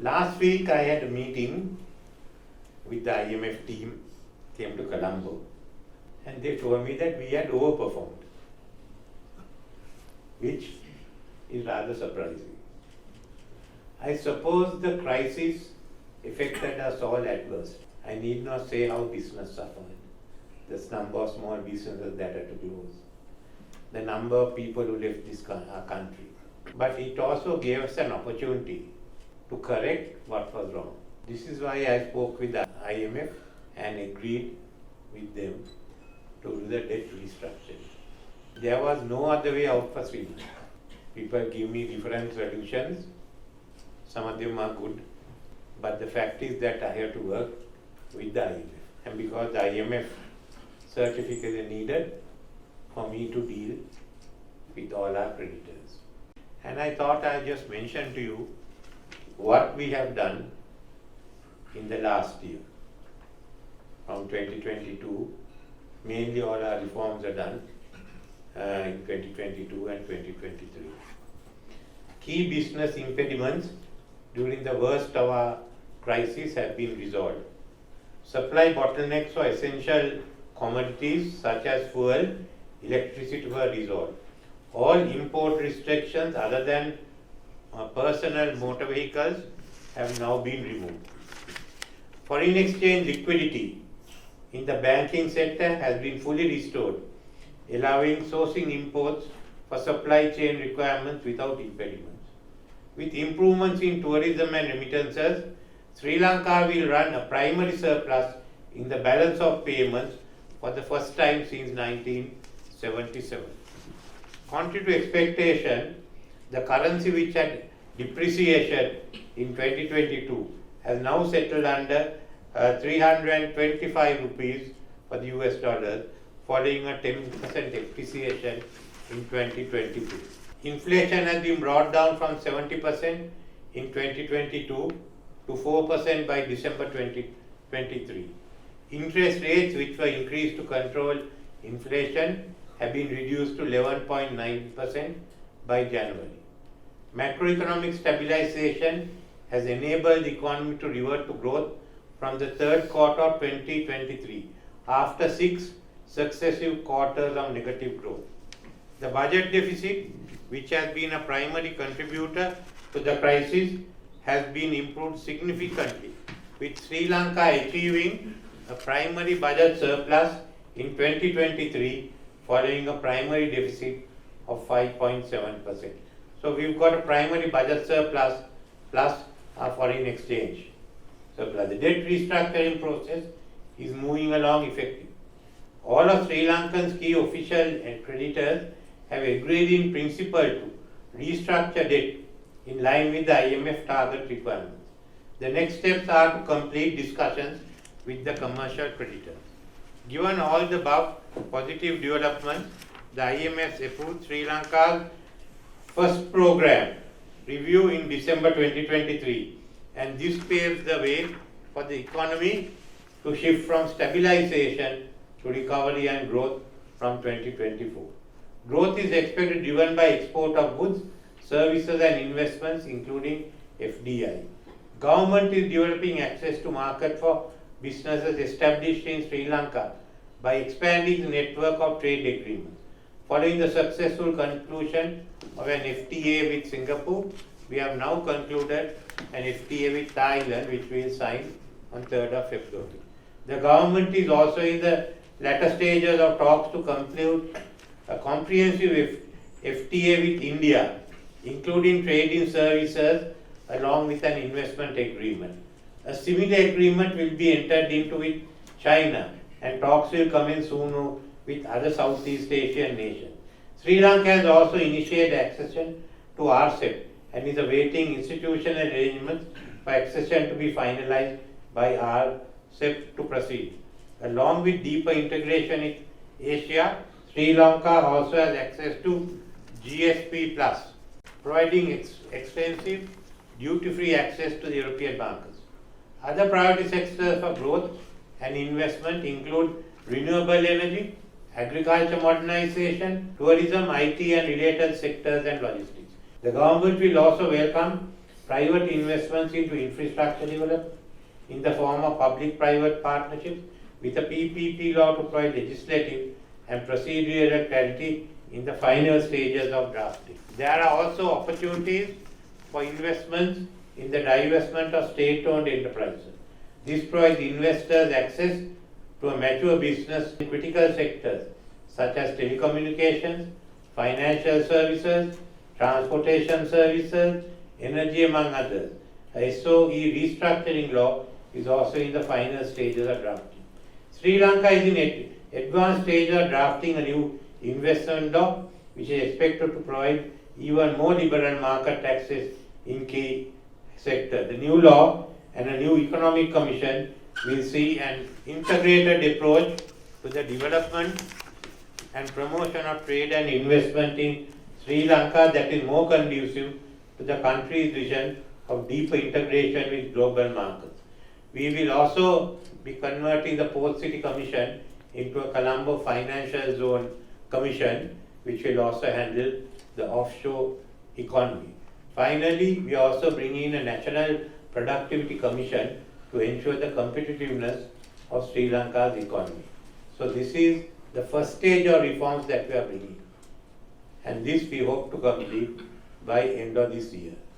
Last week I had a meeting with the IMF team, came to Colombo, and they told me that we had overperformed, which is rather surprising. I suppose the crisis affected us all adversely. I need not say how business suffered. The number of small businesses that had to close, the number of people who left this country. But it also gave us an opportunity to correct what was wrong. This is why I spoke with the IMF and agreed with them to do the debt restructuring. There was no other way out for Sri Lanka. People give me different solutions. Some of them are good, but the fact is that I have to work with the IMF. And because the IMF certificate is needed for me to deal with all our creditors. And I thought I'd just mention to you what we have done in the last year. From 2022, mainly all our reforms are done in 2022 and 2023. Key business impediments during the worst of our crisis have been resolved. Supply bottlenecks for essential commodities such as fuel, electricity were resolved. All import restrictions other than personal motor vehicles have now been removed. Foreign exchange liquidity in the banking sector has been fully restored, allowing sourcing imports for supply chain requirements without impediments. With improvements in tourism and remittances, Sri Lanka will run a primary surplus in the balance of payments for the first time since 1977. Contrary to expectation, the currency which had depreciation in 2022 has now settled under 325 rupees for the US dollars, following a 10% depreciation in 2022. Inflation has been brought down from 70% in 2022 to 4% by December 2023. Interest rates, which were increased to control inflation, have been reduced to 11.9% by January. Macroeconomic stabilization has enabled the economy to revert to growth from the third quarter of 2023 after 6 successive quarters of negative growth. The budget deficit, which has been a primary contributor to the crisis, has been improved significantly, with Sri Lanka achieving a primary budget surplus in 2023 following a primary deficit of 5.7%. So we've got a primary budget surplus plus our foreign exchange surplus. The debt restructuring process is moving along effectively. All of Sri Lankan's key officials and creditors have agreed in principle to restructure debt in line with the IMF target requirements. The next steps are to complete discussions with the commercial creditors. Given all the above positive developments, the IMF approved Sri Lanka's first program review in December 2023, and this paves the way for the economy to shift from stabilization to recovery and growth from 2024. Growth is expected driven by export of goods, services and investments, including FDI. Government is developing access to market for businesses established in Sri Lanka by expanding the network of trade agreements. Following the successful conclusion of an FTA with Singapore, we have now concluded an FTA with Thailand, which we will sign on 3rd of February. The government is also in the latter stages of talks to conclude a comprehensive FTA with India, including trade in services along with an investment agreement. A similar agreement will be entered into with China, and talks will commence soon with other Southeast Asian nations. Sri Lanka has also initiated accession to RCEP and is awaiting institutional arrangements for accession to be finalized by RCEP to proceed. Along with deeper integration in Asia, Sri Lanka also has access to GSP+, providing extensive duty-free access to the European markets. Other priority sectors for growth and investment include renewable energy, agriculture modernization, tourism, IT and related sectors and logistics. The government will also welcome private investments into infrastructure development in the form of public-private partnerships with a PPP law to provide legislative and procedural clarity in the final stages of drafting. There are also opportunities for investments in the divestment of state-owned enterprises. This provides investors access to a mature business in critical sectors such as telecommunications, financial services, transportation services, energy, among others. A SOE restructuring law is also in the final stages of drafting. Sri Lanka is in advanced stage of drafting a new investment law, which is expected to provide even more liberal market access in key sectors. The new law and a new economic commission will see an integrated approach to the development and promotion of trade and investment in Sri Lanka that is more conducive to the country's vision of deeper integration with global markets. We will also be converting the Port City Commission into a Colombo Financial Zone Commission, which will also handle the offshore economy. Finally, we are also bringing in a National Productivity Commission to ensure the competitiveness of Sri Lanka's economy. So this is the first stage of reforms that we are bringing. And this we hope to complete by end of this year.